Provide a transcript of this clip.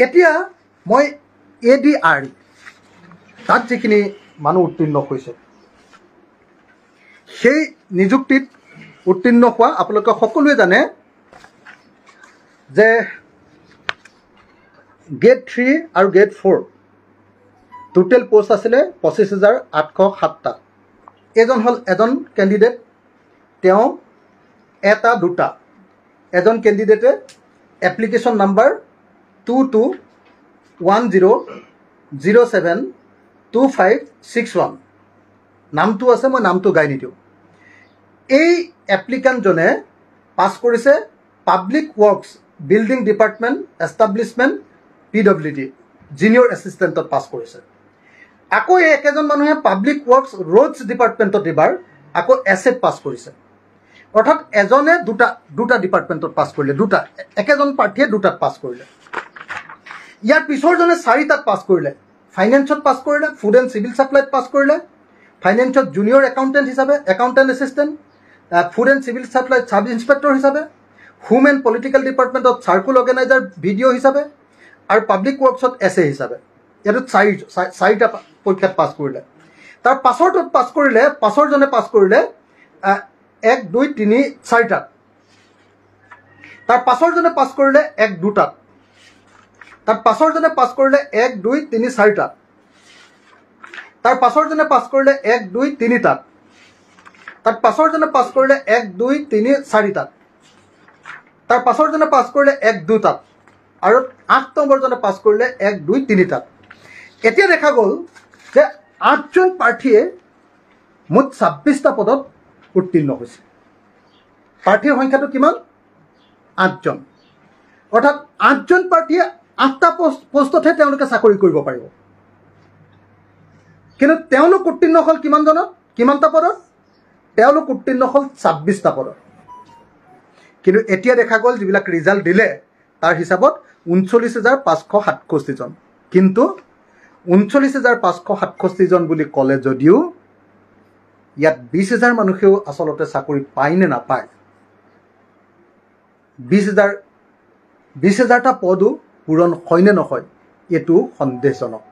এতিয়া মই ADR তাত যিখিনি মানুহ উত্তীৰ্ণ হৈছে সেই নিযুক্তিত উত্তীৰ্ণ হোৱা আপোনালোকে সকলোৱে জানে যে গ্ৰেড 3 আৰু গ্ৰেড 4 টোটেল পোষ্ট আছিলে 25,807টা। এজন হ'ল এজন কেণ্ডিডেট, তেওঁ এটা দুটা, এজন কেণ্ডিডেটে এপ্লিকেশ্যন নাম্বাৰ 2210072561 নামটো আছে, মই নামটো গাই নিদিওঁ। এই এপ্লিকেণ্টজনে পাছ কৰিছে public works building department establishment PWD junior এছিষ্টেণ্টত পাছ কৰিছে। আকৌ এই একেজন মানুহে পাব্লিক ৱৰ্কছ ৰোডছ ডিপাৰ্টমেণ্টত এইবাৰ আকৌ এছেট পাছ কৰিছে। অৰ্থাৎ এজনে দুটা ডিপাৰ্টমেণ্টত পাছ কৰিলে, একেজন প্ৰাৰ্থীয়ে দুটাত পাছ কৰিলে। ইয়াৰ পিছৰজনে 4টাত পাছ কৰিলে, ফাইনেন্সত পাছ কৰিলে, ফুড এণ্ড চিভিল ছাপ্লাইত পাছ কৰিলে, ফাইনেন্সত জুনিয়ৰ একাউণ্টেণ্ট হিচাপে, accountant assistant, food and civil ছাপ্লাইত ছাব ইনস্পেক্টৰ হিচাপে, হোম এণ্ড পলিটিকেল ডিপাৰ্টমেণ্টত চাৰ্কুল অৰ্গেনাইজাৰ ভিডিঅ' হিচাপে আৰু পাব্লিক ৱৰ্কছত SA হিচাপে। ইয়াত 4টা পৰীক্ষাত পাছ কৰিলে। তাৰ পাছৰটোত পাছ কৰিলে, পাছৰজনে পাছ কৰিলে 1 2 3 4টাত। তাৰ পাছৰজনে পাছ কৰিলে 1 2টাত। তাৰ পাছৰজনে পাছ কৰিলে 1 2 3 4টাত। তাৰ পাছৰজনে পাছ কৰিলে 1 2 3টাত। তাৰ পাছৰজনে পাছ কৰিলে 1 2 3 4টাত। তাৰ পাছৰজনে পাছ কৰিলে 1 2টাত আৰু 8 নম্বৰজনে পাছ কৰিলে 1 2 3টাত। এতিয়া দেখা গ'ল যে 8জন প্ৰাৰ্থীয়ে মুঠ 26টা পদত উত্তীৰ্ণ হৈছে। প্ৰাৰ্থীৰ সংখ্যাটো কিমান? 8জন। অৰ্থাৎ 8জন প্ৰাৰ্থীয়ে 8টা পোষ্টতহে তেওঁলোকে চাকৰি কৰিব পাৰিব। কিন্তু তেওঁলোক উত্তীৰ্ণ হ'ল কিমানটা পদত? তেওঁলোক উত্তীৰ্ণ হ'ল 26টা পদত। কিন্তু এতিয়া দেখা গ'ল যিবিলাক ৰিজাল্ট দিলে তাৰ হিচাপত 39,567 জন। কিন্তু 39,567 জন বুলি ক'লে যদিও ইয়াত 20,000 মানুহেও আচলতে চাকৰি পায় নে নাপায়, 20,000টা পদো পূৰণ হয় নে নহয়, এইটো সন্দেহজনক।